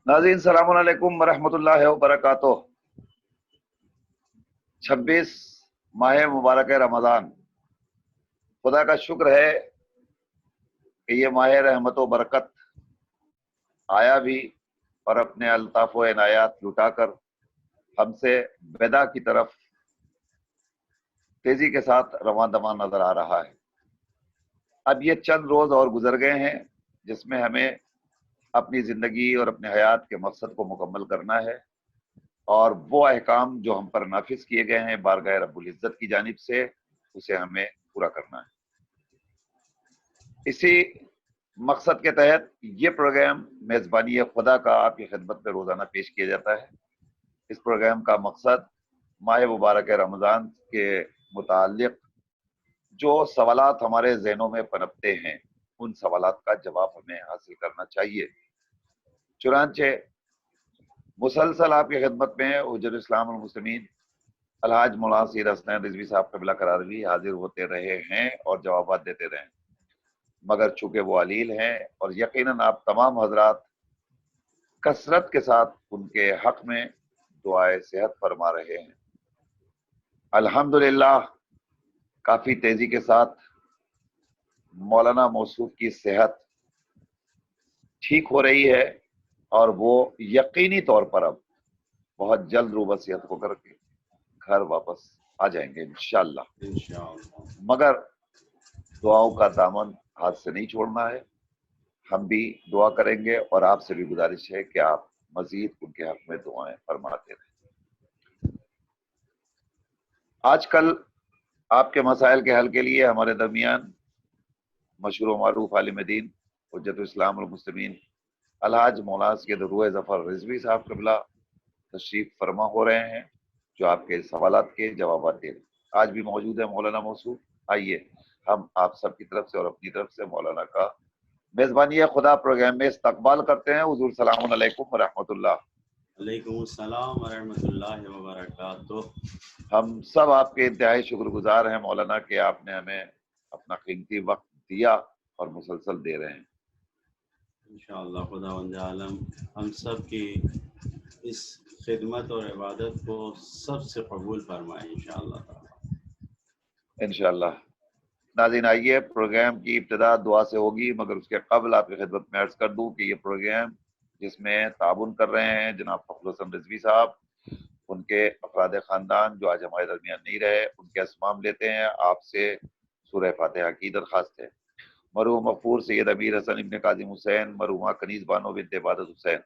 ناظرین السلام علیکم ورحمۃ اللہ وبرکاتہ۔ 26 ماہ مبارک رمضان، خدا کا شکر ہے کہ یہ ماہ رحمت و برکت آیا بھی اور اپنے الطاف و عنایات لٹا کر ہم سے بیدا کی طرف تیزی کے ساتھ رواں دواں نظر آ رہا ہے۔ اب یہ چند روز اور گزر گئے ہیں جس میں ہمیں اپنی زندگی اور اپنے حیات کے مقصد کو مکمل کرنا ہے، اور وہ احکام جو ہم پر نافذ کیے گئے ہیں بارگاہ رب العزت کی جانب سے، اسے ہمیں پورا کرنا ہے۔ اسی مقصد کے تحت یہ پروگرام میزبانی خدا کا آپ کی خدمت میں روزانہ پیش کیا جاتا ہے۔ اس پروگرام کا مقصد ماہ مبارک رمضان کے متعلق جو سوالات ہمارے ذہنوں میں پنپتے ہیں، ان سوالات کا جواب ہمیں حاصل کرنا چاہیے۔ چنانچہ مسلسل آپ کی خدمت میں حجت اسلام المسلمین الحاج مولانا سید حسنین رضوی صاحب قبلہ قرار بھی حاضر ہوتے رہے ہیں اور جوابات دیتے رہے ہیں، مگر چونکہ وہ علیل ہیں اور یقیناً آپ تمام حضرات کثرت کے ساتھ ان کے حق میں دعائے صحت فرما رہے ہیں۔ الحمدللہ کافی تیزی کے ساتھ مولانا موصوف کی صحت ٹھیک ہو رہی ہے، اور وہ یقینی طور پر اب بہت جلد روبہ صحت ہو کر کے گھر واپس آ جائیں گے انشاءاللہ۔ مگر دعاؤں کا دامن ہاتھ سے نہیں چھوڑنا ہے، ہم بھی دعا کریں گے اور آپ سے بھی گزارش ہے کہ آپ مزید ان کے حق میں دعائیں فرماتے رہیں۔ آج کل آپ کے مسائل کے حل کے لیے ہمارے درمیان مشہور و معروف عالم دین حجت اسلام المسلمین الحاج مولانا سید روح ظفر رضوی صاحب قبلہ تشریف فرما ہو رہے ہیں، جو آپ کے سوالات کے جوابات دے رہے ہیں۔ آج بھی موجود ہے مولانا موصوف۔ آئیے ہم آپ سب کی طرف سے اور اپنی طرف سے مولانا کا میزبانی خدا پروگرام میں استقبال کرتے ہیں۔ حضور السلام علیکم ورحمۃ اللہ۔ وعلیکم السلام ورحمۃ اللہ وبرکاتہ۔ ہم سب آپ کے انتہائی شکر گزار ہیں مولانا کہ آپ نے ہمیں اپنا قیمتی وقت دیا اور مسلسل دے رہے ہیں۔ انشاءاللہ خداوند عالم ہم سب کی اس خدمت اور عبادت کو سب سے قبول فرمائے انشاءاللہ تعالی۔ انشاءاللہ۔ ناظرین آئیے، پروگرام کی ابتدا دعا سے ہوگی، مگر اس کے قبل آپ کی خدمت میں عرض کر دوں کہ یہ پروگرام جس میں تعاون کر رہے ہیں جناب فخر حسن رضوی صاحب، ان کے افراد خاندان جو آج ہمارے درمیان نہیں رہے، ان کے اسمام لیتے ہیں۔ آپ سے سورہ فاتحہ کی درخواست ہے۔ مرحوم مغفور سید امیر حسن ابن کاظم حسین، مرحومہ کنیز بانو بنت عبادت حسین،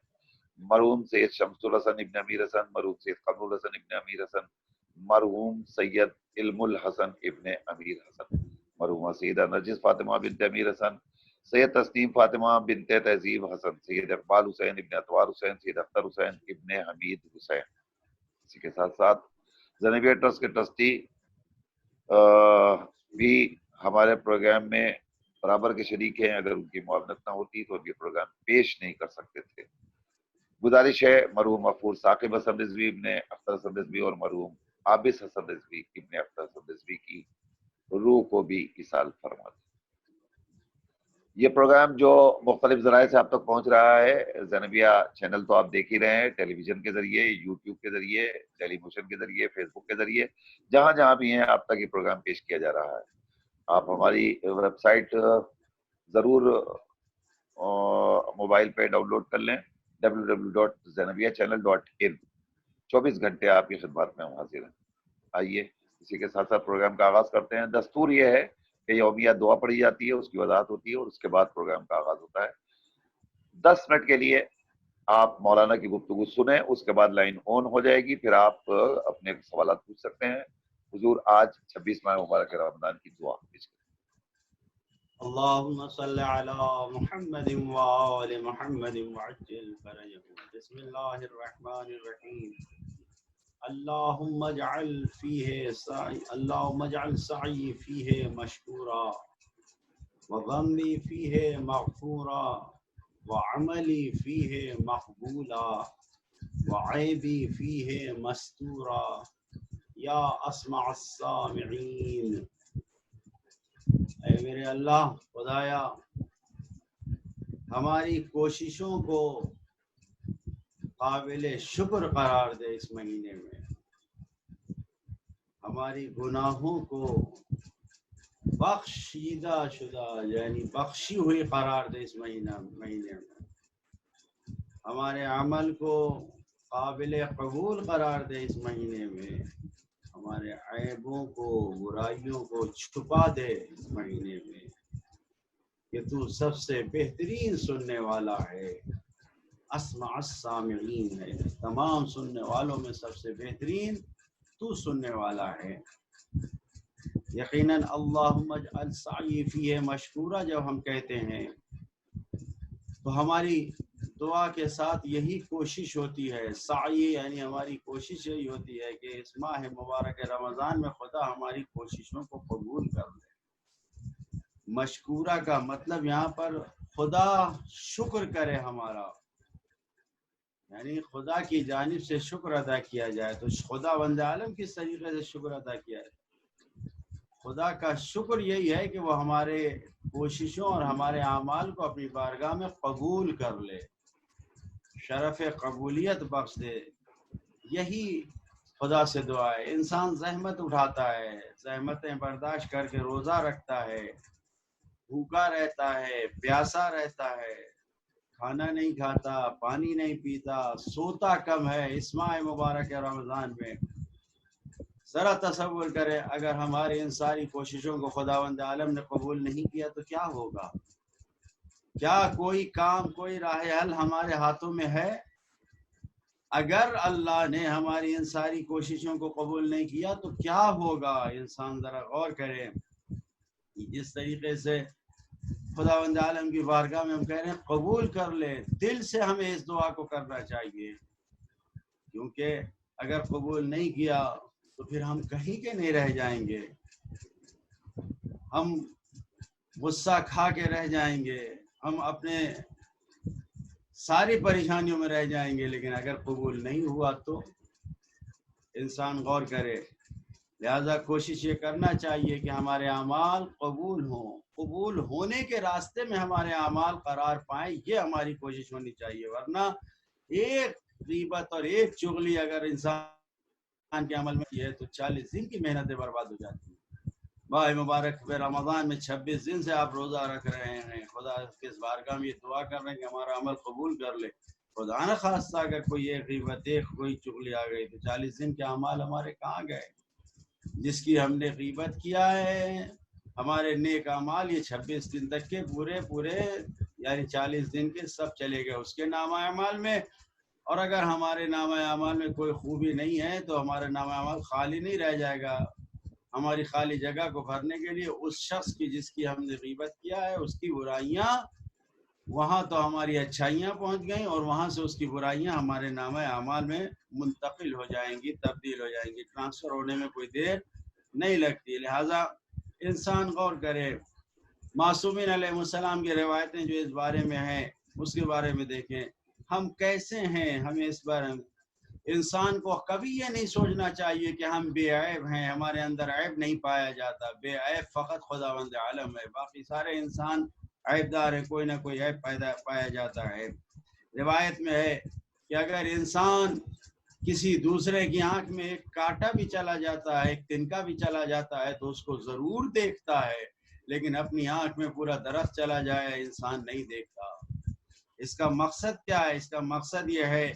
مرحوم سید شمس الحسن ابن امیر حسن، مرحوم سید قمر الحسن ابن امیر حسن، مرحوم سید علم الحسن ابن امیر حسن، مرحومہ سیدہ نرجس فاطمہ بنت امیر حسن، سید تسنیم فاطمہ بنت تہذیب حسن، سید اقبال حسین ابن اطوار حسین، سید اختر حسین ابن حمید حسین۔ اسی کے ساتھ ساتھ زینبیہ ٹرسٹ کے ٹرسٹی بھی ہمارے پروگرام میں برابر کے شریک ہیں۔ اگر ان کی معاونت نہ ہوتی تو یہ پروگرام پیش نہیں کر سکتے تھے۔ گزارش ہے مرحوم مغفور ثاقب حسن رضوی ابن اختر حسن رضوی اور مرحوم عابس حسن رضوی ابن اختر حسن رضوی کی روح کو بھی ایصال فرما دیں۔ یہ پروگرام جو مختلف ذرائع سے آپ تک پہنچ رہا ہے، زینبیہ چینل تو آپ دیکھ ہی رہے ہیں، ٹیلی ویژن کے ذریعے، یوٹیوب کے ذریعے، ٹیلی موشن کے ذریعے، فیس بک کے ذریعے، جہاں جہاں بھی ہیں آپ تک یہ پروگرام پیش کیا جا رہا ہے۔ آپ ہماری ویب سائٹ ضرور موبائل پہ ڈاؤن لوڈ کر لیں، www.zainabiachannel.in۔ 24 گھنٹے آپ کی خدمات میں ہم حاضر ہیں۔ آئیے اسی کے ساتھ ساتھ پروگرام کا آغاز کرتے ہیں۔ دستور یہ ہے کہ یومیہ دعا پڑھی جاتی ہے، اس کی وضاحت ہوتی ہے، اور اس کے بعد پروگرام کا آغاز ہوتا ہے۔ 10 منٹ کے لیے آپ مولانا کی گفتگو سنیں، اس کے بعد لائن آن ہو جائے گی، پھر آپ اپنے سوالات پوچھ سکتے ہیں۔ حضور آج 26 ماہ مبارک رمضان کی دعا پیش کریں۔ اللهم صل على محمد وآل محمد وعجل فرجهم۔ بسم الله الرحمن الرحيم۔ اللهم اجعل سعي فيه مشكورا، وغمي فيه مغفورا، وعملي فيه مقبولا، وعيبي فيه مستورا، یا اسمع السامعین۔ اے میرے اللہ خدایا، ہماری کوششوں کو قابل شکر قرار دے اس مہینے میں، ہماری گناہوں کو بخشیدہ شدہ یعنی بخشی ہوئی قرار دے اس مہینے میں، ہمارے عمل کو قابل قبول قرار دے اس مہینے میں، ہمارے عیبوں کو برائیوں کو چھپا دے اس مہینے میں، کہ تو سب سے بہترین سننے والا ہے، اسمع السامعین ہے، تمام سننے والوں میں سب سے بہترین تو سننے والا ہے۔ یقیناً اللہم اجعل سعی فیہ مشکورا جب ہم کہتے ہیں تو ہماری دعا کے ساتھ یہی کوشش ہوتی ہے، سعی یعنی ہماری کوشش یہی ہوتی ہے کہ اس ماہ مبارک رمضان میں خدا ہماری کوششوں کو قبول کر لے۔ مشکورہ کا مطلب یہاں پر خدا شکر کرے ہمارا، یعنی خدا کی جانب سے شکر ادا کیا جائے۔ تو خدا بند عالم کس طریقے سے شکر ادا کیا ہے؟ خدا کا شکر یہی ہے کہ وہ ہمارے کوششوں اور ہمارے اعمال کو اپنی بارگاہ میں قبول کر لے، شرف قبولیت بخش دے۔ یہی خدا سے دعا ہے۔ انسان زحمت اٹھاتا ہے، زحمتیں برداشت کر کے روزہ رکھتا ہے، بھوکا رہتا ہے، پیاسا رہتا ہے، کھانا نہیں کھاتا، پانی نہیں پیتا، سوتا کم ہے اس ماہ مبارک رمضان میں۔ ذرا تصور کرے اگر ہماری ان ساری کوششوں کو خداوند عالم نے قبول نہیں کیا تو کیا ہوگا؟ کیا کوئی کام، کوئی راہ حل ہمارے ہاتھوں میں ہے؟ اگر اللہ نے ہماری ان ساری کوششوں کو قبول نہیں کیا تو کیا ہوگا؟ انسان ذرا غور کرے۔ جس طریقے سے خداوند عالم کی بارگاہ میں ہم کہہ رہے ہیں قبول کر لے، دل سے ہمیں اس دعا کو کرنا چاہیے، کیونکہ اگر قبول نہیں کیا تو پھر ہم کہیں کے نہیں رہ جائیں گے، ہم غصہ کھا کے رہ جائیں گے، ہم اپنے ساری پریشانیوں میں رہ جائیں گے۔ لیکن اگر قبول نہیں ہوا تو انسان غور کرے۔ لہذا کوشش یہ کرنا چاہیے کہ ہمارے اعمال قبول ہوں، قبول ہونے کے راستے میں ہمارے اعمال قرار پائیں، یہ ہماری کوشش ہونی چاہیے۔ ورنہ ایک غیبت اور ایک چغلی اگر انسان کے عمل میں کی ہے تو 40 دن کی محنتیں برباد ہو جاتی ہیں۔ ماہ مبارک رمضان میں 26 دن سے آپ روزہ رکھ رہے ہیں، خدا کے بارگاہ میں یہ دعا کر رہے ہیں کہ ہمارا عمل قبول کر لے۔ خدا نہ خواستہ اگر کوئی ایک غیبت، ایک کوئی چغلی آ گئی تو 40 دن کے اعمال ہمارے کہاں گئے؟ جس کی ہم نے غیبت کیا ہے، ہمارے نیک اعمال یہ 26 دن تک کے پورے یعنی 40 دن کے سب چلے گئے اس کے نامہ اعمال میں۔ اور اگر ہمارے نامہ اعمال میں کوئی خوبی نہیں ہے تو ہمارا نامہ اعمال خالی نہیں رہ جائے گا۔ ہماری خالی جگہ کو بھرنے کے لیے اس شخص کی جس کی ہم نے غیبت کیا ہے اس کی برائیاں، وہاں تو ہماری اچھائیاں پہنچ گئیں اور وہاں سے اس کی برائیاں ہمارے نامہ اعمال میں منتقل ہو جائیں گی، تبدیل ہو جائیں گی، ٹرانسفر ہونے میں کوئی دیر نہیں لگتی۔ لہٰذا انسان غور کرے۔ معصومین علیہ السلام کی روایتیں جو اس بارے میں ہیں اس کے بارے میں دیکھیں، ہم کیسے ہیں۔ ہمیں اس بارے میں انسان کو کبھی یہ نہیں سوچنا چاہیے کہ ہم بے عیب ہیں، ہمارے اندر عیب نہیں پایا جاتا۔ بے عیب فقط خداوند عالم ہے، باقی سارے انسان عیب دار ہے، کوئی نہ کوئی عیب پایا جاتا ہے۔ روایت میں ہے کہ اگر انسان کسی دوسرے کی آنکھ میں ایک کانٹا بھی چلا جاتا ہے، ایک تنکا بھی چلا جاتا ہے تو اس کو ضرور دیکھتا ہے، لیکن اپنی آنکھ میں پورا درخت چلا جائے انسان نہیں دیکھتا۔ اس کا مقصد کیا ہے؟ اس کا مقصد یہ ہے،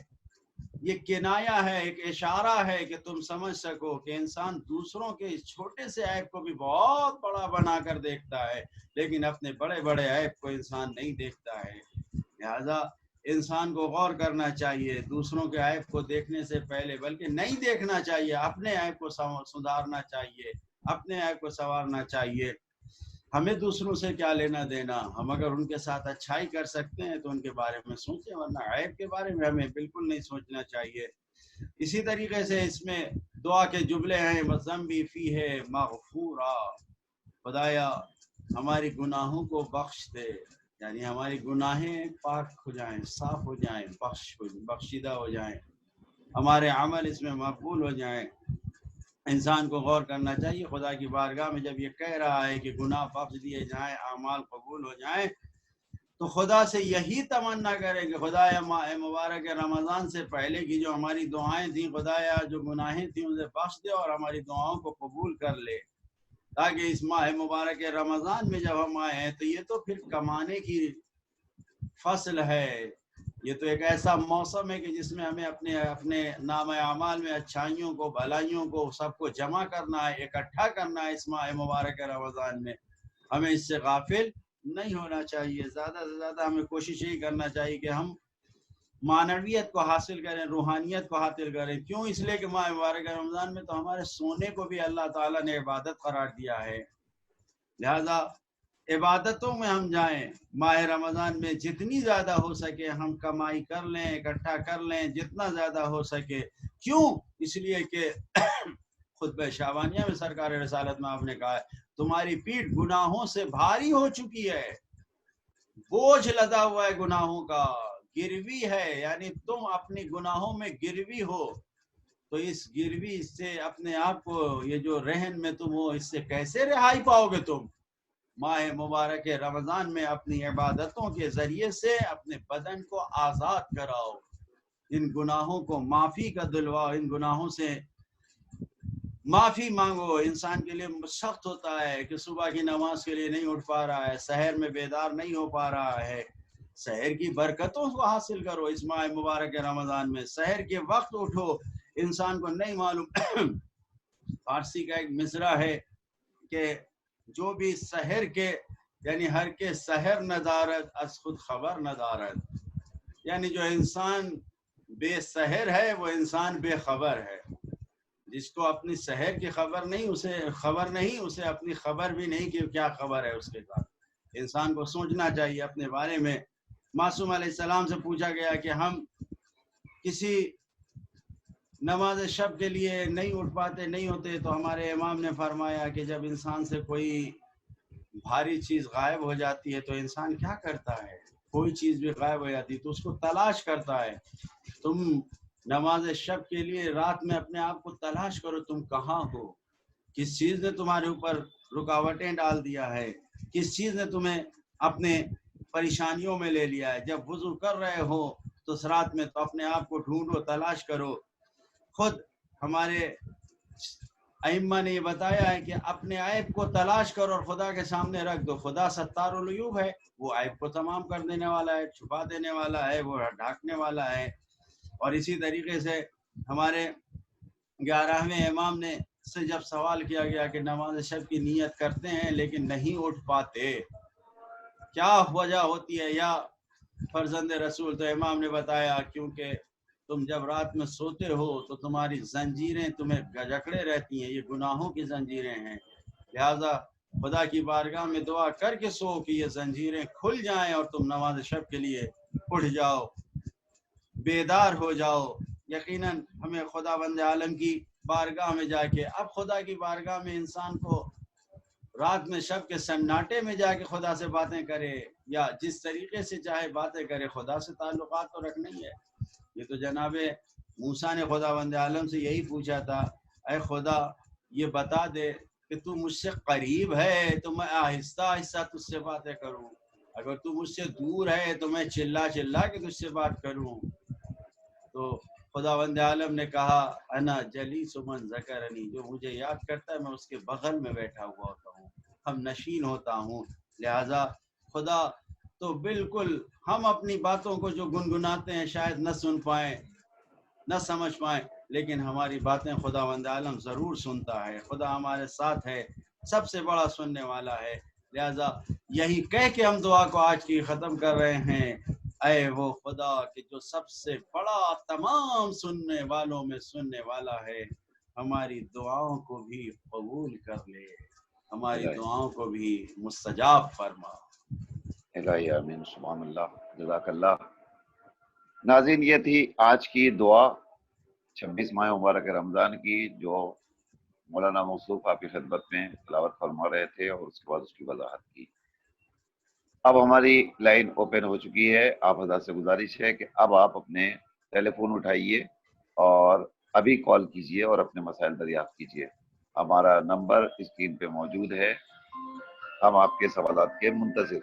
یہ کنایا ہے، ایک اشارہ ہے کہ تم سمجھ سکو کہ انسان دوسروں کے اس چھوٹے سے عیب کو بھی بہت بڑا بنا کر دیکھتا ہے، لیکن اپنے بڑے بڑے عیب کو انسان نہیں دیکھتا ہے۔ لہذا انسان کو غور کرنا چاہیے، دوسروں کے عیب کو دیکھنے سے پہلے بلکہ نہیں دیکھنا چاہیے، اپنے عیب کو سدھارنا چاہیے، اپنے عیب کو سنوارنا چاہیے۔ ہمیں دوسروں سے کیا لینا دینا؟ ہم اگر ان کے ساتھ اچھائی کر سکتے ہیں تو ان کے بارے میں سوچیں، ورنہ عیب کے بارے میں ہمیں بالکل نہیں سوچنا چاہیے۔ اسی طریقے سے اس میں دعا کے جملے ہیں، وَذَنْبِي فِيهِ مَغْفُورًا، خدایا ہماری گناہوں کو بخش دے، یعنی ہماری گناہیں پاک ہو جائیں، صاف ہو جائیں، بخشیدہ ہو جائیں، ہمارے عمل اس میں مقبول ہو جائیں۔ انسان کو غور کرنا چاہیے، خدا کی بارگاہ میں جب یہ کہہ رہا ہے کہ گناہ بخش دیے جائیں، اعمال قبول ہو جائیں، تو خدا سے یہی تمنا کریں کہ خدایا ماہ مبارک رمضان سے پہلے کی جو ہماری دعائیں تھیں، خدایا جو گناہیں تھیں اسے بخش دے اور ہماری دعاؤں کو قبول کر لے، تاکہ اس ماہ مبارک رمضان میں جب ہم آئے ہیں تو یہ تو پھر کمانے کی فصل ہے، یہ تو ایک ایسا موسم ہے کہ جس میں ہمیں اپنے نام اعمال میں اچھائیوں کو، بھلائیوں کو سب کو جمع کرنا ہے، اکٹھا کرنا ہے اس ماہ مبارک رمضان میں۔ ہمیں اس سے غافل نہیں ہونا چاہیے، زیادہ سے زیادہ ہمیں کوشش یہی کرنا چاہیے کہ ہم معنویت کو حاصل کریں، روحانیت کو حاصل کریں۔ کیوں؟ اس لیے کہ ماہ مبارک رمضان میں تو ہمارے سونے کو بھی اللہ تعالیٰ نے عبادت قرار دیا ہے، لہذا عبادتوں میں ہم جائیں۔ ماہ رمضان میں جتنی زیادہ ہو سکے ہم کمائی کر لیں، اکٹھا کر لیں جتنا زیادہ ہو سکے۔ کیوں؟ اس لیے کہ خطبہ شعبانیہ میں سرکار رسالت میں آپ نے کہا ہے تمہاری پیٹھ گناہوں سے بھاری ہو چکی ہے، بوجھ لدا ہوا ہے گناہوں کا، گروی ہے، یعنی تم اپنی گناہوں میں گروی ہو، تو اس گروی سے اپنے آپ کو، یہ جو رہن میں تم ہو، اس سے کیسے رہائی پاؤ گے تم؟ ماہ مبارک رمضان میں اپنی عبادتوں کے ذریعے سے اپنے بدن کو آزاد کراؤ، ان گناہوں کو معافی کا دلواؤ، ان گناہوں سے معافی مانگو۔ انسان کے لیے سخت ہوتا ہے کہ صبح کی نماز کے لیے نہیں اٹھ پا رہا ہے، سحر میں بیدار نہیں ہو پا رہا ہے، سحر کی برکتوں کو حاصل کرو اس ماہ مبارک رمضان میں، سحر کے وقت اٹھو۔ انسان کو نہیں معلوم فارسی کا ایک مصرع ہے کہ جو بھی سحر کے، یعنی ہر کے سحر ندارت از خود خبر ندارت، یعنی جو انسان بے سحر ہے وہ انسان بے خبر ہے، جس کو اپنی سحر کی خبر نہیں، اسے اپنی خبر بھی نہیں کہ کیا خبر ہے اس کے ساتھ۔ انسان کو سوچنا چاہیے اپنے بارے میں۔ معصوم علیہ السلام سے پوچھا گیا کہ ہم کسی نماز شب کے لیے نہیں اٹھ پاتے، نہیں ہوتے، تو ہمارے امام نے فرمایا کہ جب انسان سے کوئی بھاری چیز غائب ہو جاتی ہے تو انسان کیا کرتا ہے؟ کوئی چیز بھی غائب ہو جاتی ہے تو اس کو تلاش کرتا ہے۔ تم نماز شب کے لیے رات میں اپنے آپ کو تلاش کرو، تم کہاں ہو، کس چیز نے تمہارے اوپر رکاوٹیں ڈال دیا ہے، کس چیز نے تمہیں اپنے پریشانیوں میں لے لیا ہے۔ جب وضو کر رہے ہو تو اس رات میں تو اپنے آپ کو ڈھونڈو، تلاش کرو۔ خود ہمارے ائمہ نے یہ بتایا ہے کہ اپنے عیب کو تلاش کرو اور خدا کے سامنے رکھ دو۔ خدا ستار العیوب ہے، وہ عیب کو تمام کر دینے والا ہے، چھپا دینے والا ہے، وہ ڈھانکنے والا ہے۔ اور اسی طریقے سے ہمارے 11ویں امام نے سے جب سوال کیا گیا کہ نماز شب کی نیت کرتے ہیں لیکن نہیں اٹھ پاتے، کیا وجہ ہوتی ہے یا فرزند رسول؟ تو امام نے بتایا کیونکہ تم جب رات میں سوتے ہو تو تمہاری زنجیریں تمہیں جکڑے رہتی ہیں، یہ گناہوں کی زنجیریں ہیں، لہذا خدا کی بارگاہ میں دعا کر کے سو کہ یہ زنجیریں کھل جائیں اور تم نماز شب کے لیے اٹھ جاؤ، بیدار ہو جاؤ۔ یقیناً ہمیں خدا بند عالم کی بارگاہ میں جا کے، اب خدا کی بارگاہ میں انسان کو رات میں شب کے سناٹے میں جا کے خدا سے باتیں کرے یا جس طریقے سے چاہے باتیں کرے، خدا سے تعلقات تو رکھنا ہی ہے۔ یہ تو جناب موسیٰ نے خدا بند عالم سے یہی پوچھا تھا، اے خدا یہ بتا دے کہ تو مجھ سے قریب ہے تو میں آہستہ آہستہ تجھ سے باتیں کروں، اگر تو مجھ سے دور ہے تو میں چلا چلا کے تجھ سے بات کروں۔ تو خدا بند عالم نے کہا انا جلیس من ذکرنی، جو مجھے یاد کرتا ہے میں اس کے بغل میں بیٹھا ہوا ہوتا ہوں، ہم نشین ہوتا ہوں۔ لہذا خدا تو بالکل، ہم اپنی باتوں کو جو گنگناتے ہیں شاید نہ سن پائیں، نہ سمجھ پائیں، لیکن ہماری باتیں خدا بند عالم ضرور سنتا ہے۔ خدا ہمارے ساتھ ہے، سب سے بڑا سننے والا ہے۔ لہذا یہی کہہ کے ہم دعا کو آج کی ختم کر رہے ہیں، اے وہ خدا کہ جو سب سے بڑا تمام سننے والوں میں سننے والا ہے، ہماری دعاؤں کو بھی قبول کر لے، ہماری دعاؤں کو بھی مستجاب فرما۔ الہی آمین، سبحان اللہ، جزاک اللہ۔ ناظرین، یہ تھی آج کی دعا 26 ماہ مبارک رمضان کی، جو مولانا موصوف آپ کی خدمت میں تلاوت فرما رہے تھے اور اس کے بعد اس کی وضاحت کی۔ اب ہماری لائن اوپن ہو چکی ہے، آپ حضرات سے گزارش ہے کہ اب آپ اپنے ٹیلی فون اٹھائیے اور ابھی کال کیجئے اور اپنے مسائل دریافت کیجئے۔ ہمارا نمبر اسکرین پہ موجود ہے، ہم آپ کے سوالات کے منتظر۔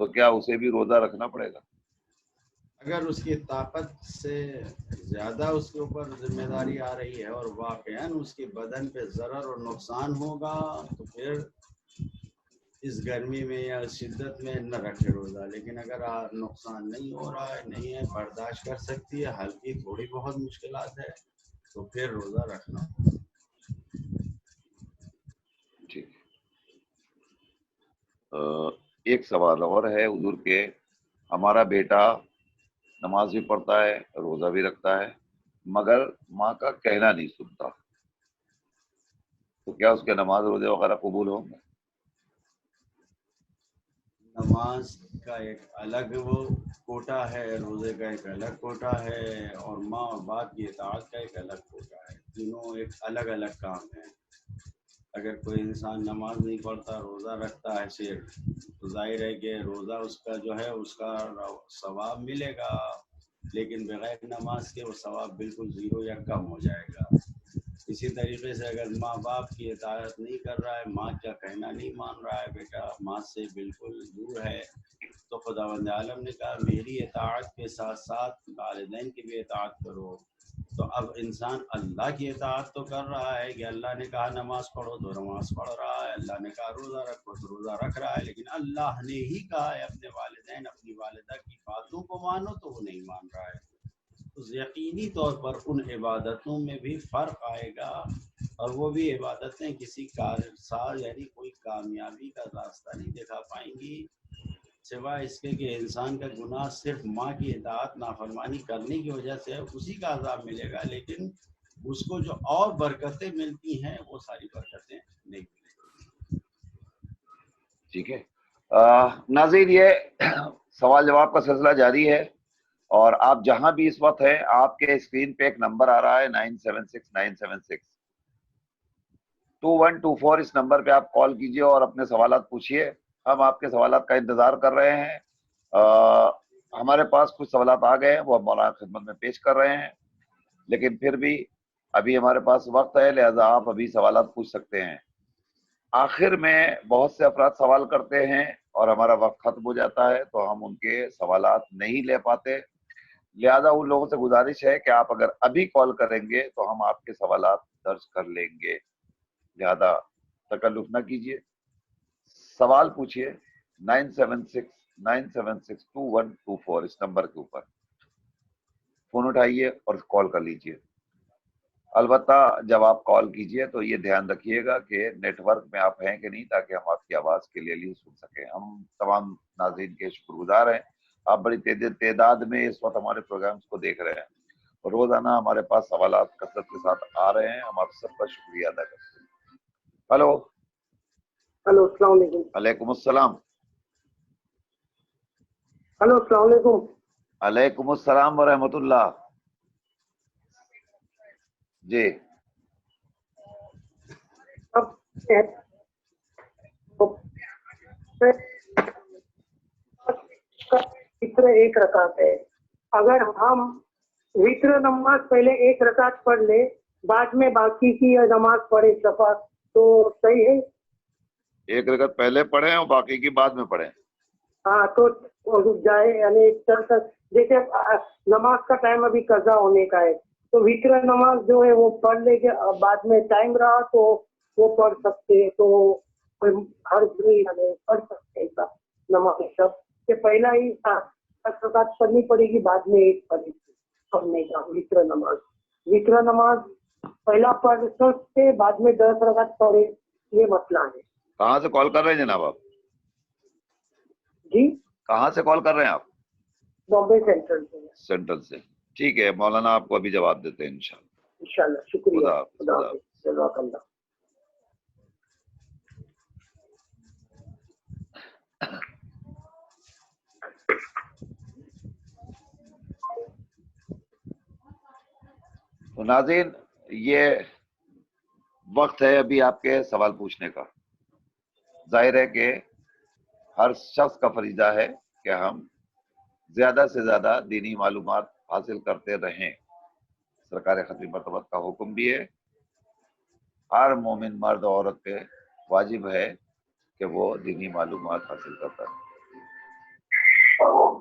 تو کیا اسے بھی روزہ رکھنا پڑے گا؟ اگر اس کی طاقت سے زیادہ اس کے اوپر ذمہ داری آ رہی ہے اور واقعاً اس کے بدن پہ ضرر اور نقصان ہوگا تو پھر اس گرمی میں یا شدت میں نہ رکھے روزہ. لیکن اگر نقصان نہیں ہو رہا ہے, نہیں ہے, برداشت کر سکتی ہے, ہلکی تھوڑی بہت مشکلات ہے, تو پھر روزہ رکھنا. ٹھیک. ایک سوال اور ہے حضور کے, ہمارا بیٹا نماز بھی پڑھتا ہے, روزہ بھی رکھتا ہے, مگر ماں کا کہنا نہیں سنتا, تو کیا اس کے نماز روزے وغیرہ قبول ہوں گے؟ نماز کا ایک الگ وہ کوٹا ہے, روزے کا ایک الگ کوٹا ہے, اور ماں اور باپ کی اطاعت کا ایک الگ کوٹا ہے. تینوں ایک الگ الگ کام ہیں. اگر کوئی انسان نماز نہیں پڑھتا, روزہ رکھتا ہے صرف, تو ظاہر ہے کہ روزہ اس کا جو ہے اس کا ثواب ملے گا, لیکن بغیر نماز کے وہ ثواب بالکل زیرو یا کم ہو جائے گا. اسی طریقے سے اگر ماں باپ کی اطاعت نہیں کر رہا ہے, ماں کا کہنا نہیں مان رہا ہے, بیٹا ماں سے بالکل دور ہے, تو خداوند عالم نے کہا میری اطاعت کے ساتھ ساتھ والدین کی بھی اطاعت کرو. تو اب انسان اللہ کی اطاعت تو کر رہا ہے کہ اللہ نے کہا نماز پڑھو تو نماز پڑھ رہا ہے, اللہ نے کہا روزہ رکھو تو روزہ رکھ رہا ہے, لیکن اللہ نے ہی کہا ہے اپنے والدین اپنی والدہ کی باتوں کو مانو, تو وہ نہیں مان رہا ہے. تو یقینی طور پر ان عبادتوں میں بھی فرق آئے گا, اور وہ بھی عبادتیں کسی کارساز یعنی کوئی کامیابی کا راستہ نہیں دکھا پائیں گی, سوائے اس کے کہ انسان کا گناہ صرف ماں کی اطاعت نافرمانی کرنے کی وجہ سے ہے, اسی کا عذاب ملے گا, لیکن اس کو جو اور برکتیں ملتی ہیں وہ ساری برکتیں نہیں ملیں گی. ٹھیک ہے. ناظرین, یہ سوال جواب کا سلسلہ جاری ہے, اور آپ جہاں بھی اس وقت ہیں, آپ کے اسکرین پہ ایک نمبر آ رہا ہے 9769762124. اس نمبر پہ آپ کال کیجئے اور اپنے سوالات پوچھیے, ہم آپ کے سوالات کا انتظار کر رہے ہیں. ہمارے پاس کچھ سوالات آ گئے ہیں, وہ ہم مولانا خدمت میں پیش کر رہے ہیں, لیکن پھر بھی ابھی ہمارے پاس وقت ہے, لہذا آپ ابھی سوالات پوچھ سکتے ہیں. آخر میں بہت سے افراد سوال کرتے ہیں اور ہمارا وقت ختم ہو جاتا ہے, تو ہم ان کے سوالات نہیں لے پاتے. لہذا ان لوگوں سے گزارش ہے کہ آپ اگر ابھی کال کریں گے تو ہم آپ کے سوالات درج کر لیں گے, لہذا تکلف نہ کیجیے, سوال پوچھیے. 9769762124 اس نمبر کے اوپر فون اٹھائیے اور کال کر لیجیے. البتہ جب آپ کال کیجئے تو یہ دھیان رکھیے گا کہ نیٹ ورک میں آپ ہیں کہ نہیں, تاکہ ہم آپ کی آواز کلیئرلی سن سکیں. ہم تمام ناظرین کے شکر گزار ہیں, آپ بڑی تعداد میں اس وقت ہمارے پروگرامز کو دیکھ رہے ہیں, اور روزانہ ہمارے پاس سوالات کثرت کے ساتھ آ رہے ہیں. ہم آپ سب کا شکریہ ادا کرتے ہیں. ہلو السلام علیکم. وعلیکم السلام. السلام علیکم. وعلیکم السلام ورحمۃ اللہ. جی وطر ایک رکعت ہے, اگر ہم وطر نماز پہلے ایک رکعت پڑھ لے, بعد میں باقی کی نماز پڑھے شفا, تو صحیح ہے؟ ایک رکعت پہلے پڑھیں اور باقی کی بعد میں پڑھیں. ہاں تو جائے, یعنی جیسے نماز کا ٹائم ابھی قضا ہونے کا ہے, تو وطر نماز جو ہے وہ پڑھ لے کے بعد میں ٹائم رہا تو وہ پڑھ سکتے ہیں, تو ہر کوئی پڑھ سکتے ہیں نماز سب کہ پہلا ہی 10 رکعت پڑھنی پڑے گی, بعد میں ایک پڑھنے کا وطر نماز. وطر نماز پہلا پڑھ سکتے, بعد میں 10 رکعت پڑھے, یہ مسئلہ ہے. کہاں سے کال کر رہے ہیں جناب آپ؟ جی کہاں سے کال کر رہے ہیں آپ؟ بامبے سینٹرل سے. سینٹرل سے. ٹھیک ہے, مولانا آپ کو ابھی جواب دیتے ہیں انشاءاللہ. انشاءاللہ. شکریہ. خدا حافظ. خدا حافظ. جزاک اللہ. تو ناظرین, یہ وقت ہے ابھی آپ کے سوال پوچھنے کا. ظاہر ہے کہ ہر شخص کا فریضہ ہے کہ ہم زیادہ سے زیادہ دینی معلومات حاصل کرتے رہیں. سرکار ختم مرتبہ کا حکم بھی ہے, ہر مومن مرد و عورت پہ واجب ہے کہ وہ دینی معلومات حاصل کرتا ہے.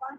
5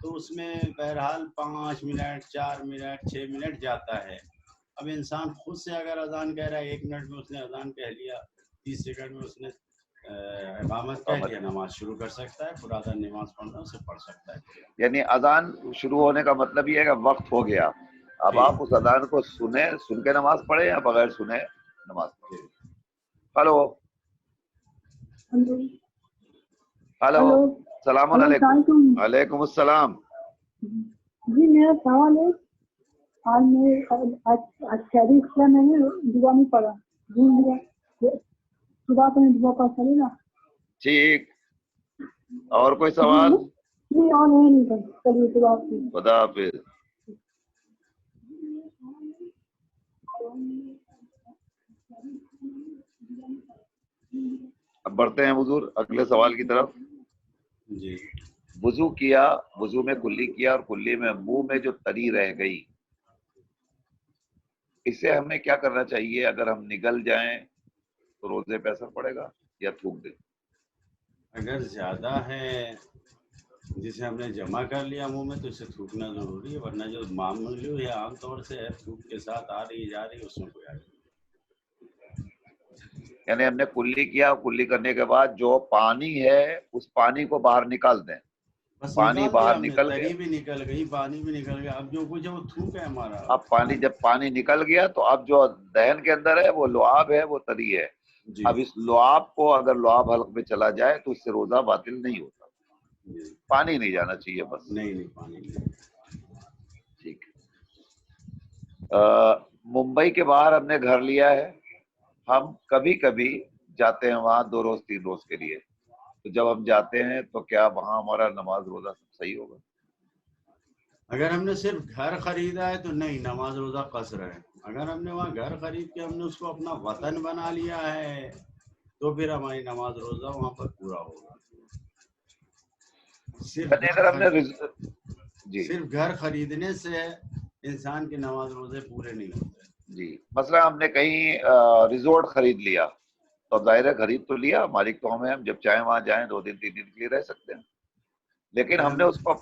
تو اس میں بہرحال 5 منٹ 4 منٹ 6 منٹ جاتا ہے. اب انسان خود سے اگر اذان کہہ رہا ہے 1 منٹ میں اس نے اذان کہہ لیا, 30 سیکنڈ میں اس نے امامت کہہ لیا, نماز شروع کر سکتا ہے. پرانا نماز پڑھنا اسے پڑھ سکتا ہے. یعنی اذان شروع ہونے کا مطلب یہ ہے کہ وقت ہو گیا, اب آپ اس اذان کو سن کے نماز پڑھیں یا بغیر سنے نماز پڑھیں. ہلو ہلو السلام علیکم. وعلیکم السلام. جی میرا سوال ہے, آج میں دعا نہیں پڑا, بھول گیا, صبح تو دعا پڑھ چلے نا. ٹھیک, اور کوئی سوال؟ نہیں اور نہیں. چلیے خدا حافظ. خدا حافظ. اب بڑھتے ہیں حضور اگلے سوال کی طرف. جی. وضو کیا, وضو میں کلی کیا اور کلی میں منہ میں جو تری رہ گئی, اس سے ہمیں کیا کرنا چاہیے؟ اگر ہم نگل جائیں تو روزے پہ اثر پڑے گا یا تھوک دیں؟ اگر زیادہ ہے جسے ہم نے جمع کر لیا منہ میں تو اسے تھوکنا ضروری ہے, ورنہ جو معمولی یا عام طور سے ہے تھوک کے ساتھ آ رہی جا رہی, اس میں کوئی آگے. یعنی ہم نے کلی کیا, کلی کرنے کے بعد جو پانی ہے اس پانی کو باہر نکال دیں. بس پانی باہر نکل تری گیا, بھی نکل گئی, پانی بھی نکل گیا, اب جو کچھ ہے وہ تھوک ہے ہمارا. اب پانی جب پانی نکل گیا تو اب جو دہن کے اندر ہے وہ لعاب ہے, وہ تری ہے. جی. اب اس لعاب کو اگر لعاب حلق میں چلا جائے تو اس سے روزہ باطل نہیں ہوتا. جی. پانی نہیں جانا چاہیے بس. نہیں پانی نہیں. ٹھیک. ممبئی کے باہر ہم نے گھر لیا ہے, ہم کبھی کبھی جاتے ہیں وہاں 2 روز 3 روز کے لیے, تو جب ہم جاتے ہیں تو کیا وہاں ہمارا نماز روزہ سب صحیح ہوگا؟ اگر ہم نے صرف گھر خریدا ہے تو نہیں, نماز روزہ قصر ہے. اگر ہم نے وہاں گھر خرید کے ہم نے اس کو اپنا وطن بنا لیا ہے تو پھر ہماری نماز روزہ وہاں پر پورا ہوگا. صرف گھر خریدنے سے انسان کی نماز روزے پورے نہیں ہوتے. جی, مثلا ہم نے کہیں ریزورٹ خرید لیا تو اب ظاہر ہے خرید تو لیا, مالک تو ہمیں, ہم جب چاہیں وہاں جائیں 2 دن 3 دن کے لیے رہ سکتے ہیں, لیکن ہم نے اس کو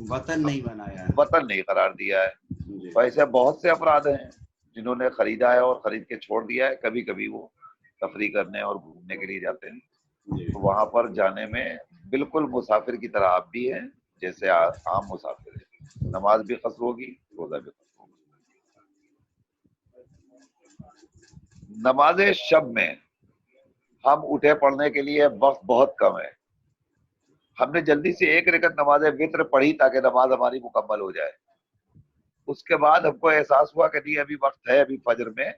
وطن نہیں بنایا ہے, وطن نہیں قرار دیا ہے. جی. تو ایسے بہت سے افراد ہیں جنہوں نے خریدا ہے اور خرید کے چھوڑ دیا ہے. کبھی کبھی وہ تفریح کرنے اور گھومنے کے لیے جاتے ہیں, جی. تو وہاں پر جانے میں بالکل مسافر کی طرح آپ بھی ہیں جیسے عام مسافر ہیں. نماز بھی قصر ہوگی, روزہ بھی قصر ہوگا. نماز شب میں ہم اٹھے پڑھنے کے لیے وقت بہت کم ہے, ہم نے جلدی سے 1 رکعت نماز وتر پڑھی تاکہ نماز ہماری مکمل ہو جائے. اس کے بعد ہم کو احساس ہوا کہ نہیں ابھی وقت ہے, ابھی فجر میں,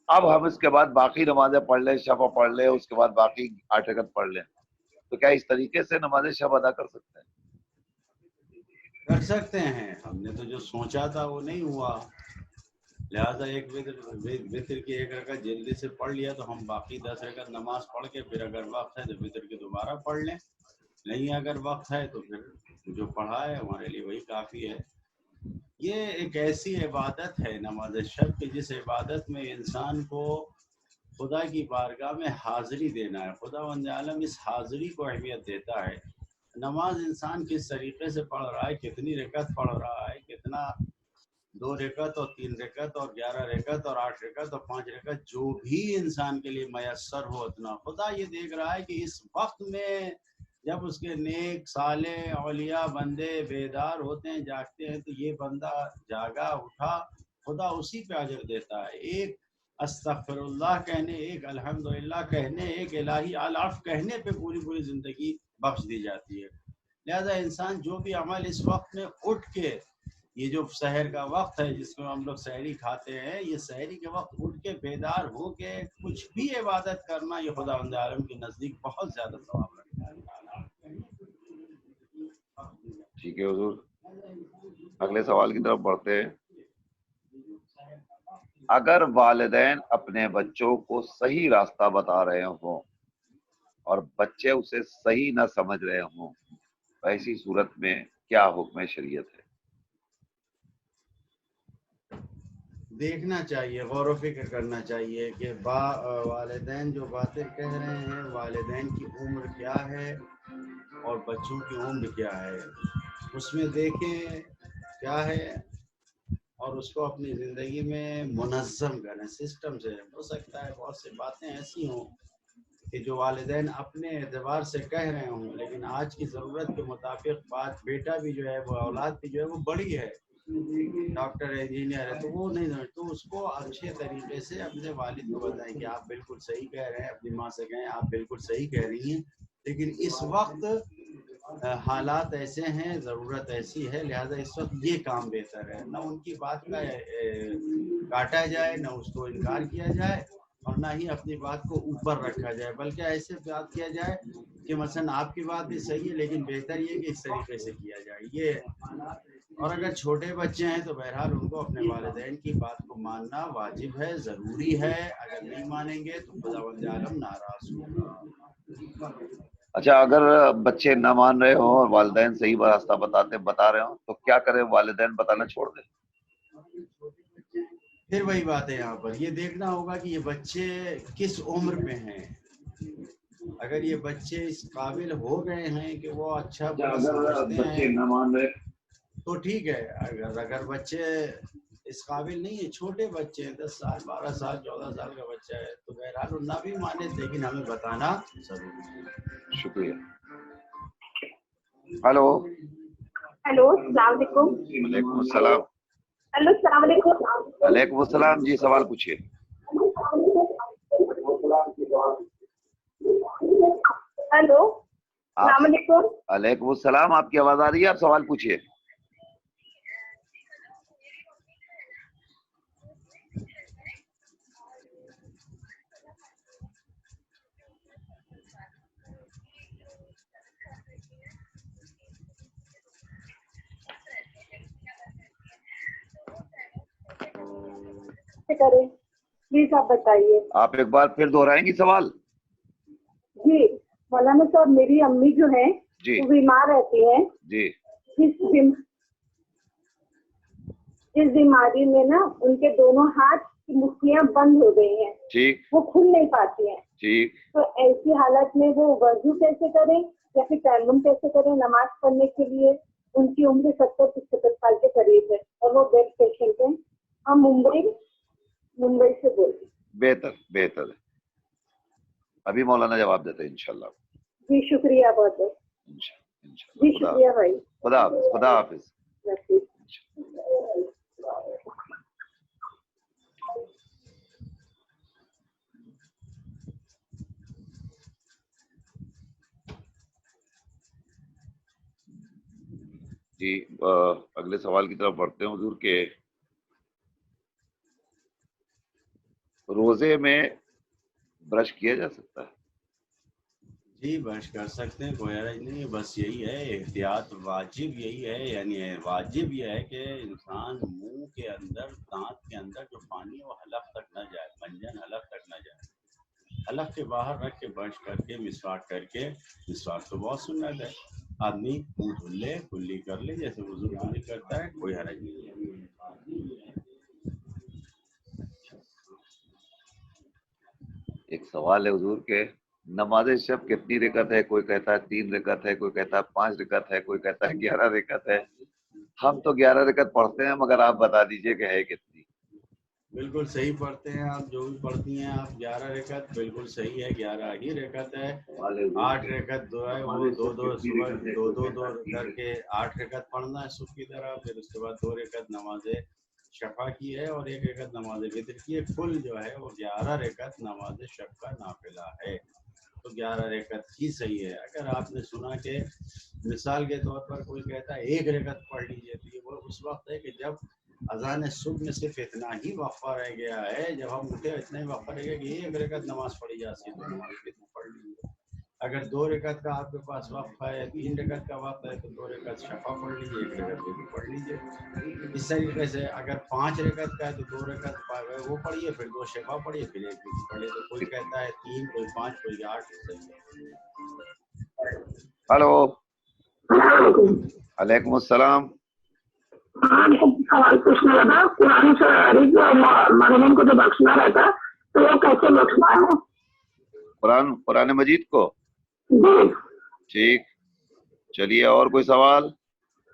اب ہم اس کے بعد باقی نمازیں پڑھ لیں, شفع پڑھ لیں, اس کے بعد باقی 8 رکعت پڑھ لیں. تو کیا اس طریقے سے نماز شب ادا کر سکتے ہیں؟ کر سکتے ہیں. ہم نے تو جو سوچا تھا وہ نہیں ہوا, لہٰذا ایک وتر کی 1 رکعت جلدی سے پڑھ لیا تو ہم باقی 10 رکعت نماز پڑھ کے پھر اگر وقت ہے تو وتر کی دوبارہ پڑھ لیں, نہیں اگر وقت ہے تو پھر جو پڑھا ہے ہمارے لیے وہی کافی ہے. یہ ایک ایسی عبادت ہے نماز شب کی جس عبادت میں انسان کو خدا کی بارگاہ میں حاضری دینا ہے. خداوند عالم اس حاضری کو اہمیت دیتا ہے. نماز انسان کس طریقے سے پڑھ رہا ہے, کتنی رکعت پڑھ رہا ہے, کتنا 2 رکعت اور 3 رکعت اور 11 رکعت اور 8 رکعت اور 5 رکعت, جو بھی انسان کے لیے میسر ہو اتنا. خدا یہ دیکھ رہا ہے کہ اس وقت میں جب اس کے نیک صالح اولیاء بندے بیدار ہوتے ہیں, جاگتے ہیں, تو یہ بندہ جاگا اٹھا, خدا اسی پہ اجر دیتا ہے. ایک استغفر اللہ کہنے, ایک الحمدللہ کہنے, ایک الہی العفو کہنے پہ پوری زندگی بخش دی جاتی ہے. لہذا انسان جو بھی عمل اس وقت میں اٹھ کے, یہ جو سحر کا وقت ہے جس میں ہم لوگ سحری کھاتے ہیں, یہ سحری کے وقت اٹھ کے بیدار ہو کے کچھ بھی عبادت کرنا, یہ خداوند عالم کے نزدیک بہت زیادہ ثواب رکھتا ہے. ٹھیک ہے حضور, اگلے سوال کی طرف بڑھتے ہیں. اگر والدین اپنے بچوں کو صحیح راستہ بتا رہے ہوں اور بچے اسے صحیح نہ سمجھ رہے ہوں, ایسی صورت میں کیا حکم شریعت ہے؟ دیکھنا چاہیے, غور و فکر کرنا چاہیے کہ والدین جو باتیں کہہ رہے ہیں, والدین کی عمر کیا ہے اور بچوں کی عمر کیا ہے. اس میں دیکھیں کیا ہے اور اس کو اپنی زندگی میں منظم کریں سسٹم سے. ہو سکتا ہے بہت سی باتیں ایسی ہوں کہ جو والدین اپنے اعتبار سے کہہ رہے ہوں، لیکن آج کی ضرورت کے مطابق بات بیٹا بھی جو ہے وہ اولاد بھی جو ہے وہ بڑی ہے، ڈاکٹر ہے انجینئر ہے، تو وہ نہیں سمجھ، تو اس کو اچھے طریقے سے اپنے والد کو بتائیں کہ آپ بالکل صحیح کہہ رہے ہیں. اپنی ماں سے کہیں آپ بالکل صحیح کہہ رہی ہیں، لیکن اس وقت حالات ایسے ہیں، ضرورت ایسی ہے، لہذا اس وقت یہ کام بہتر ہے. نہ ان کی بات کا کاٹا جائے، نہ اس کو انکار کیا جائے، اور نہ ہی اپنی بات کو اوپر رکھا جائے، بلکہ ایسے بات کیا جائے کہ مثلا آپ کی بات بھی صحیح ہے لیکن بہتر یہ کہ اس طریقے سے کیا جائے یہ. اور اگر چھوٹے بچے ہیں تو بہرحال ان کو اپنے والدین کی بات کو ماننا واجب ہے، ضروری ہے. اگر نہیں مانیں گے تو خداوند عالم ناراض ہوگا. اچھا، اگر بچے نہ مان رہے ہوں اور والدین صحیح راستہ بتا رہے ہوں تو کیا کریں؟ والدین بتانا چھوڑ دیں؟ پھر وہی بات ہے، یہاں پر یہ دیکھنا ہوگا کہ یہ بچے کس عمر پہ ہیں. اگر یہ بچے اس قابل ہو گئے ہیں کہ وہ اچھا برا سمجھتے ہیں نہ مان رہے تو ٹھیک ہے. اگر بچے اس قابل نہیں ہے، چھوٹے بچے ہیں، 10 سال 12 سال 14 سال کا بچہ ہے، تو بہرحال وہ نہ بھی مانے لیکن ہمیں بتانا ضروری ہے. شکریہ. ہلو. ہیلو السلام علیکم. وعلیکم السلام. ہیلو السلام علیکم. وعلیکم السلام جی، سوال پوچھیے. ہیلو السلام علیکم. وعلیکم السلام، آپ کی آواز آ رہی ہے، آپ سوال پوچھیے. کریں پلیز آپ بتائیے. آپ ایک بار پھر دہرائیں گی سوال؟ جی مولانا صاحب، میری امی جو ہیں جی وہ بیمار رہتی ہیں. جی. جس بیماری میں نا ان کے دونوں ہاتھ کی مٹھیاں بند ہو گئی ہیں، ٹھیک وہ کھل نہیں پاتی ہیں. ٹھیک. تو ایسی حالت میں وہ وضو کیسے کریں یا پھر تیمم کیسے کریں نماز پڑھنے کے لیے؟ ان کی عمر 70-75 سال کے قریب ہے اور وہ بیڈ پیشنٹ ہیں. ہم ممبئی سے بول رہے ہیں. بہتر بہتر ہے، ابھی مولانا جواب دیتے ہیں انشاءاللہ. جی شکریہ بہت بہت. انشاءاللہ. جی شکریہ بھائی. خدا حافظ. خدا حافظ. جی اگلے سوال کی طرف بڑھتے ہیں. حضور کے روزے میں برش کیا جا سکتا ہے؟ جی برش کر سکتے ہیں، کوئی حرج نہیں ہے. بس یہی ہے احتیاط، واجب یہی ہے، یعنی واجب یہ ہے کہ انسان منہ کے اندر، دانت کے اندر جو پانی ہے وہ حلق تک نہ جائے، منجن حلق تک نہ جائے. حلق کے باہر رکھ کے برش کر کے مسواک کر کے، مسواک تو بہت سنت ہے، آدمی منہ دھل لے، کلی کر لے جیسے وضو کلی کرتا ہے، کوئی حرج نہیں ہے. ایک سوال ہے حضور کے، نماز شب کتنی رکعت ہے؟ کوئی کہتا ہے 3 رکعت ہے، کوئی کہتا ہے 5 رکعت ہے، کوئی کہتا ہے 11 رکعت ہے. ہم تو 11 رکعت پڑھتے ہیں، مگر آپ بتا دیجئے کہ ہے کتنی. بالکل صحیح پڑھتے ہیں آپ، جو بھی پڑھتی ہیں آپ 11 رکعت بالکل صحیح ہے، 11 ہی رکعت ہے. 8 رکعت جو ہے وہ دو صبح دو کر کے 8 رکعت پڑھنا ہے صبح کی طرح، پھر اس کے بعد 2 رکعت نماز شفا کی ہے اور 1 رکعت نماز وتر کی ہے. کل جو ہے وہ 11 رکعت نماز شب کا نافلہ ہے، تو 11 رکعت ہی صحیح ہے. اگر آپ نے سنا کہ مثال کے طور پر کوئی کہتا ہے 1 رکعت پڑھ لیجیے، تو یہ وہ اس وقت ہے کہ جب اذان صبح میں صرف اتنا ہی وقفہ رہ گیا ہے، جب ہم اٹھے اتنا ہی وقفہ رہ گیا کہ 1 رکعت نماز پڑھی جاتی ہے، تو نماز کتنی پڑھ لیجیے. اگر 2 رکعت کا آپ کے پاس وقفہ ہے، 3 رکعت کا وقت ہے، تو 2 رکعت شفا پڑھ لیجیے، 1 رکعت بھی پڑھ لیجیے. اس طریقے سے اگر 5 رکعت کا ہے تو 2 رکعت وہ پڑھیے، پھر 2 شفا پڑھیے، پھر 1 بھی پڑھیے. تو کوئی کہتا ہے 3، کوئی 5، کوئی 8. ہلو. وعلیکم السلام. سوال پوچھنا لگا، قرآن سے مریم کو جو بخشنا رہتا ہے تو وہ کیسے بخشنا ہے؟ قرآن مجید کو؟ جی ٹھیک، چلیے اور کوئی سوال؟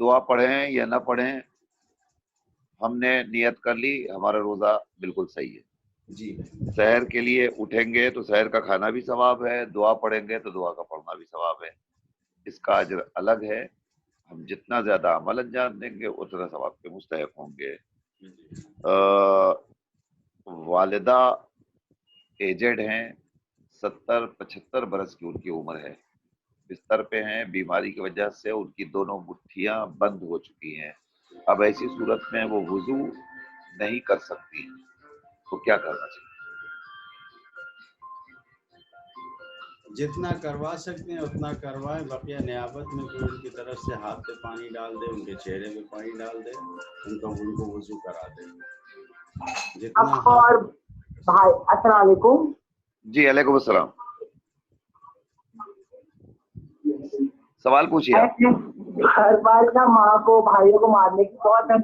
دعا پڑھیں یا نہ پڑھیں، ہم نے نیت کر لی، ہمارا روزہ بالکل صحیح ہے. جی سحر کے لیے اٹھیں گے تو سحر کا کھانا بھی ثواب ہے، دعا پڑھیں گے تو دعا کا پڑھنا بھی ثواب ہے. اس کا اجر الگ ہے. ہم جتنا زیادہ عمل انجام دیں گے اتنا ثواب کے مستحق ہوں گے. والدہ ایجڈ ہیں، 70-75 برس کی ان کی عمر ہے، بستر پہ ہیں، بیماری کی وجہ سے ان کی دونوں گٹھیاں بند ہو چکی ہیں. اب ایسی صورت میں وہ وضو نہیں کر سکتی، تو کیا کرنا چاہیے؟ جتنا کروا سکتے ہیں اتنا کروائیں، بقیہ نیابت میں کوئی ان کی طرف سے ہاتھ پہ پانی ڈال دے، ان کے چہرے پہ پانی ڈال دے، ان کو وضو کرا دے. جتنا اور بھائی السلام علیکم. جی علیکم السلام. سوال پوچھیے آپ. ہر بار نا ماں کو بھائیوں کو مارنے کی بہت ہے.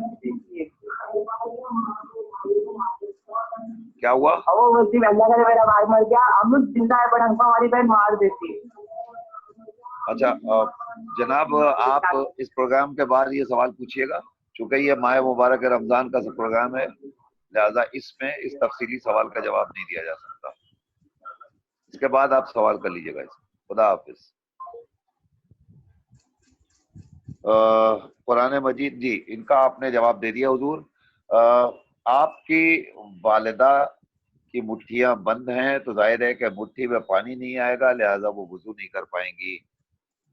کیا ہوا؟ وہ بولتی اللہ کرے میرا بھائی مر گیا، ہم لوگ زندہ ہے پر ہم کو ہماری بہن مار دیتی. اچھا جناب، آپ اس پروگرام کے بعد یہ سوال پوچھیے گا، چونکہ یہ ماہ مبارک رمضان کا پروگرام ہے، لہذا اس میں اس تفصیلی سوال کا جواب نہیں دیا جا سکتا. اس کے بعد آپ سوال کر لیجیے گا. خدا حافظ. قرآن مجید، جی ان کا آپ نے جواب دے دیا حضور. آپ کی والدہ کی مٹھیاں بند ہیں تو ظاہر ہے کہ مٹھی میں پانی نہیں آئے گا، لہذا وہ وضو نہیں کر پائیں گی.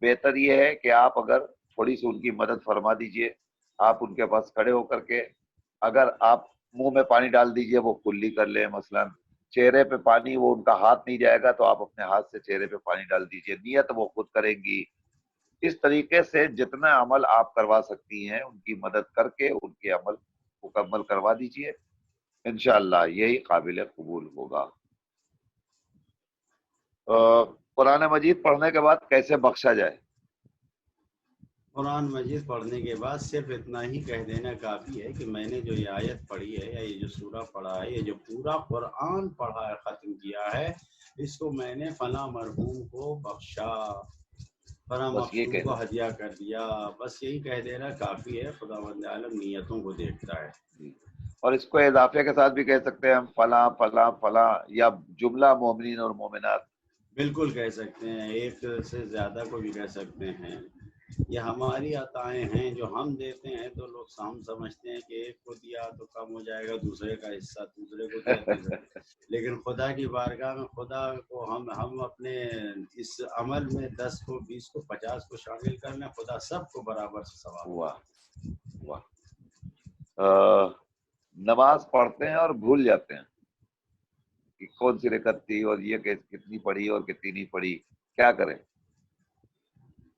بہتر یہ ہے کہ آپ اگر تھوڑی سی ان کی مدد فرما دیجئے، آپ ان کے پاس کھڑے ہو کر کے اگر آپ منہ میں پانی ڈال دیجئے، وہ کلی کر لیں. مثلا چہرے پہ پانی، وہ ان کا ہاتھ نہیں جائے گا تو آپ اپنے ہاتھ سے چہرے پہ پانی ڈال دیجئے. نیت وہ خود کریں گی. اس طریقے سے جتنا عمل آپ کروا سکتی ہیں ان کی مدد کر کے ان کے عمل مکمل کروا دیجئے، انشاءاللہ یہی قابل قبول ہوگا. قرآن مجید پڑھنے کے بعد کیسے بخشا جائے؟ قرآن مجید پڑھنے کے بعد صرف اتنا ہی کہہ دینا کافی ہے کہ میں نے جو یہ آیت پڑھی ہے یا یہ جو سورہ پڑھا ہے، یہ جو پورا قرآن پڑھا ہے، ختم کیا ہے، اس کو میں نے فلاں مرحوم کو بخشا، فلاں مخصوم کو ہدیہ کر دیا. بس یہی کہہ دینا کافی ہے. خداوند عالم نیتوں کو دیکھتا ہے. اور اس کو اضافے کے ساتھ بھی کہہ سکتے ہیں ہم، فلاں فلاں فلاں، یا جملہ مومنین اور مومنات. بالکل کہہ سکتے ہیں، ایک سے زیادہ کو بھی کہہ سکتے ہیں. یہ ہماری عطائیں ہیں جو ہم دیتے ہیں، تو لوگ ہم سمجھتے ہیں کہ ایک کو دیا تو کم ہو جائے گا، دوسرے کا حصہ دوسرے کو دیا تو لیکن خدا کی بارگاہ میں خدا کو ہم اپنے اس عمل میں 10 کو 20 کو 50 کو شامل کر لیں، خدا سب کو برابر سے ثواب. واہ واہ. نماز پڑھتے ہیں اور بھول جاتے ہیں کہ کون سی رکعت تھی اور یہ کتنی پڑھی اور کتنی نہیں پڑھی، کیا کریں؟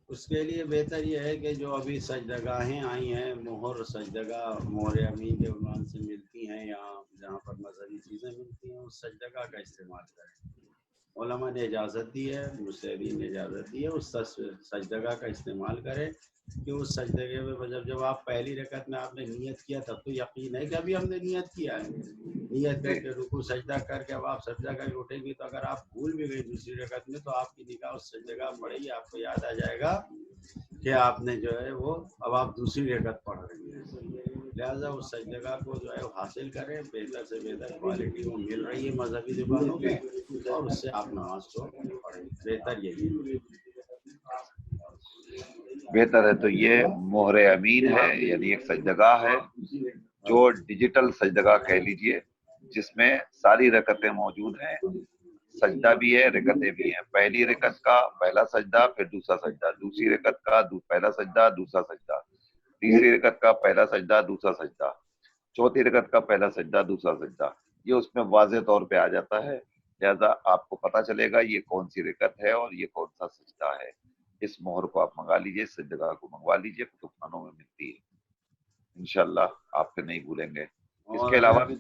اس کے لیے بہتر یہ ہے کہ جو ابھی سجدگاہیں آئی ہیں، مہر سجدگاہ مہر امین کے عنوان سے ملتی ہیں، جہاں پر مذہبی چیزیں ملتی ہیں، اس سجدگاہ کا استعمال کریں. علماء نے اجازت دی ہے، مجتہدین نے اجازت دی ہے، اس سجدگاہ کا استعمال کریں. کہ اس سجدگاہ میں جب آپ پہلی رکعت میں آپ نے نیت کیا، تب تو یقین ہے کہ ابھی ہم نے نیت کیا ہے. نیت کر کے رکوع سجدہ کر کے اب آپ سجدہ کر کے اٹھیں گی، تو اگر آپ بھول بھی گئی دوسری رکعت میں، تو آپ کی نگاہ اس سجدگاہ پڑے گی، آپ کو یاد آ جائے گا کہ آپ نے جو ہے وہ اب آپ دوسری رکعت پڑھ رہی ہیں. لہٰذا اس سجدگاہ کو جو ہے حاصل کریں. بہتر سے بہتر کوالٹی وہ مل رہی ہے مذہبی دکانوں میں، اور اس سے آپ نماز کو پڑھیں. بہتر یہی ہے. بہتر ہے. تو یہ مہر امین ہے، یعنی ایک سجدگاہ ہے جو ڈیجیٹل سجدگاہ کہہ لیجئے، جس میں ساری رکعتیں موجود ہیں، سجدہ بھی ہے، رکعتیں بھی ہیں. پہلی رکعت کا پہلا سجدہ، پھر دوسرا سجدہ، دوسری رکعت کا پہلا سجدہ، دوسرا سجدہ، تیسری رکعت کا پہلا سجدہ، دوسرا سجدہ، چوتھی رکعت کا پہلا سجدہ، دوسرا سجدہ. یہ اس میں واضح طور پہ آ جاتا ہے، لہذا آپ کو پتہ چلے گا یہ کون سی رکعت ہے اور یہ کون سا سجدہ ہے. اس مہر کو آپ منگا لیجئے، اس سجدگاہ کو منگوا لیجئے، کتب خانوں میں ملتی ہے. انشاءاللہ آپ پھر نہیں بھولیں گے. اس کے علاوہ بھی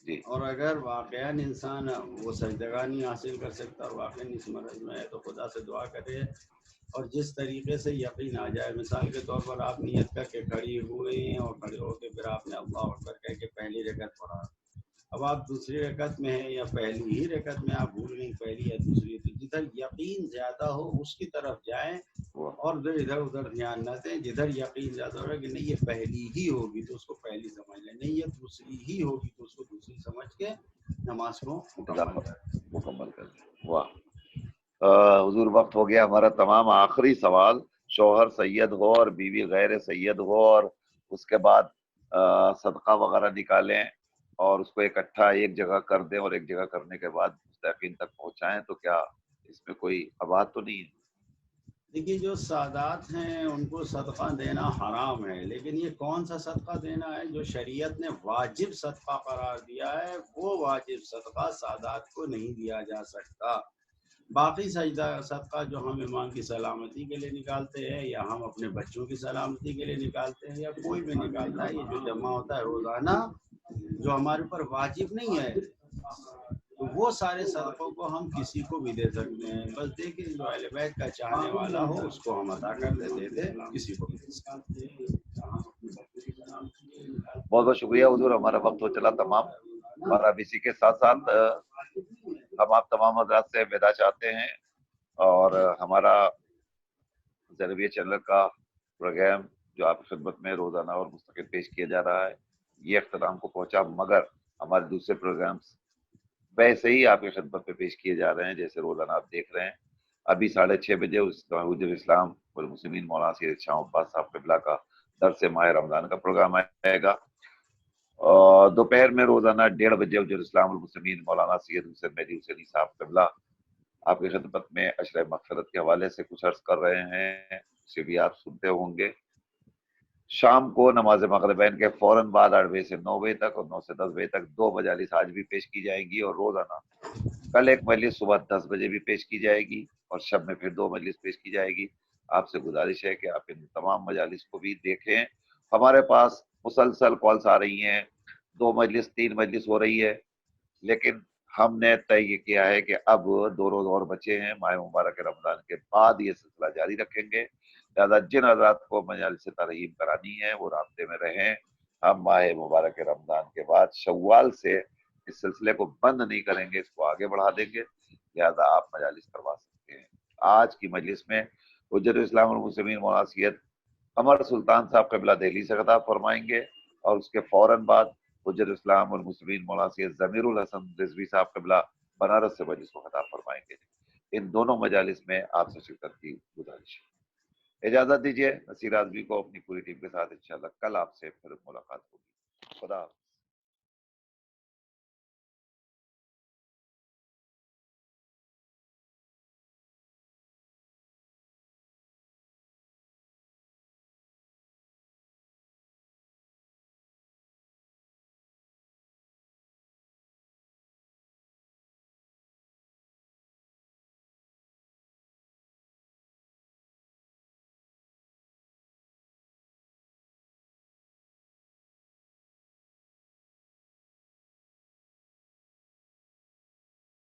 جی. اور اگر واقعاً انسان وہ سجدگاہ نہیں حاصل کر سکتا اور واقعاً اس مرض میں ہے، تو خدا سے دعا کرے اور جس طریقے سے یقین آ جائے. مثال کے طور پر آپ نیت کر کے کھڑی ہوئی ہیں اور کھڑے ہو کے پھر آپ نے اللہ اکبر کہہ کے پہلی رکعت پڑھا. اب آپ دوسری رکعت میں ہیں یا پہلی ہی رکعت میں آپ بھول گئیں پہلی یا دوسری، تو جدھر یقین زیادہ ہو اس کی طرف جائیں اور پھر ادھر ادھر دھیان نہ دیں. جدھر یقین زیادہ ہو رہا ہے کہ نہیں یہ پہلی ہی ہوگی تو اس کو پہلی سمجھ لیں، نہیں یہ دوسری ہی ہوگی تو اس کو دوسری سمجھ کے نماز کو مکمل کر دیں. واہ. حضور وقت ہو گیا ہمارا تمام. آخری سوال، شوہر سید ہو اور بیوی غیر سید ہو اور اس کے بعد صدقہ وغیرہ نکالیں اور اس کو اکٹھا ایک جگہ کر دیں اور ایک جگہ کرنے کے بعد مستحقین تک پہنچائیں، تو کیا اس میں کوئی ابات تو نہیں ہے؟ دیکھیے جو سادات ہیں ان کو صدقہ دینا حرام ہے، لیکن یہ کون سا صدقہ دینا ہے جو شریعت نے واجب صدقہ قرار دیا ہے، وہ واجب صدقہ سادات کو نہیں دیا جا سکتا. باقی سجدہ صدقہ جو ہم امام کی سلامتی کے لیے نکالتے ہیں یا ہم اپنے بچوں کی سلامتی کے لیے نکالتے ہیں یا کوئی بھی نکالتا ہے، یہ جو جمع ہوتا ہے روزانہ جو ہمارے اوپر واجب نہیں ہے، تو وہ سارے صدقوں کو ہم کسی کو بھی دے سکتے ہیں. بس دیکھیں جو اہل بیت کا چاہنے والا ہو اس کو ہم عطا کر دے کسی کو بھی دے سکتے ہیں. بہت بہت شکریہ حضور، ہمارا وقت ہو چلا تمام. اور اب اسی کے ساتھ ساتھ ہم آپ تمام حضرات سے ودا چاہتے ہیں اور ہمارا زینبیہ چینل کا پروگرام جو آپ کی خدمت میں روزانہ اور مستقل پیش کیا جا رہا ہے یہ اختتام کو پہنچا، مگر ہمارے دوسرے پروگرامز ویسے ہی آپ کی خدمت میں پیش کیے جا رہے ہیں جیسے روزانہ آپ دیکھ رہے ہیں. ابھی 6:30 بجے حجر اسلام والمسلمین مولانا سید شاہ عباس صاحب قبلہ کا درس ماہ رمضان کا پروگرام آئے گا، اور دوپہر میں روزانہ 1:30 بجے حجر اسلام والمسلمین مولانا سید حسین مہدی حسینی صاحب قبلہ آپ کی خدمت میں عشرہ مغفرت کے حوالے سے کچھ عرض کر رہے ہیں، اسے بھی آپ سنتے ہوں گے. شام کو نماز مغربین کے فوراً بعد 8 بجے سے 9 بجے تک اور 9 سے 10 بجے تک 2 مجالس آج بھی پیش کی جائیں گی، اور روزانہ کل ایک مجلس صبح 10 بجے بھی پیش کی جائے گی اور شب میں پھر 2 مجلس پیش کی جائے گی. آپ سے گزارش ہے کہ آپ ان تمام مجالس کو بھی دیکھیں. ہمارے پاس مسلسل کالس آ رہی ہیں، 2 مجلس 3 مجلس ہو رہی ہے، لیکن ہم نے طے یہ کیا ہے کہ اب 2 روز اور بچے ہیں، ماہ مبارک رمضان کے بعد یہ سلسلہ جاری رکھیں گے. لہٰذا جن حضرات کو مجالس ترغیب کرانی ہے وہ رابطے میں رہیں. ہم ماہ مبارک رمضان کے بعد شوال سے اس سلسلے کو بند نہیں کریں گے، اس کو آگے بڑھا دیں گے، لہٰذا آپ مجالس کروا سکتے ہیں. آج کی مجلس میں حجت اسلام المسلمین مولانا سید قمر سلطان صاحب قبلہ دہلی سے خطاب فرمائیں گے، اور اس کے فوراً بعد حجت اسلام المسلمین مولانا سید ضمیر الحسن رضوی صاحب قبلہ بنارس سے مجلس کو خطاب فرمائیں گے. ان دونوں مجالس میں آپ سے شرکت کی گزارش ہے. اجازت دیجیے، نصیر اعظمی کو اپنی پوری ٹیم کے ساتھ انشاءاللہ کل آپ سے پھر ملاقات ہوگی. خدا حافظ.